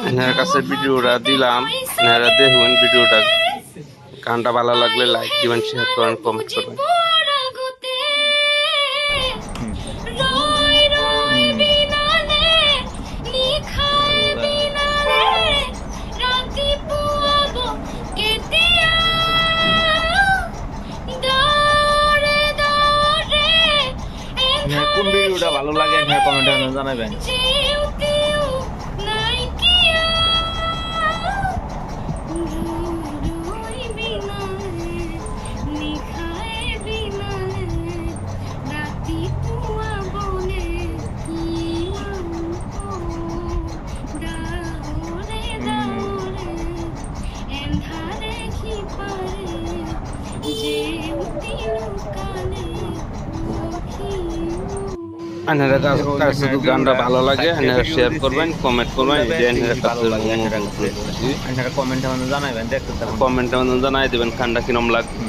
এনার কাছে ভিডিওটা দিলাম, এনারা দেখুন ভিডিওটা। গানটা ভালো লাগলে লাইক দিবেন, শেয়ার করেন, কমেন্ট করবেন। কোন ভিডিওটা ভালো লাগে কমেন্টে জানাবেন। আপনারা কাছে যদি গানটা ভালো লাগে আপনারা শেয়ার করবেন, কমেন্ট করবেন। কমেন্টে জানাবেন, দেখতে কমেন্টে জানাই দেবেন গানটা কিরম লাগবে।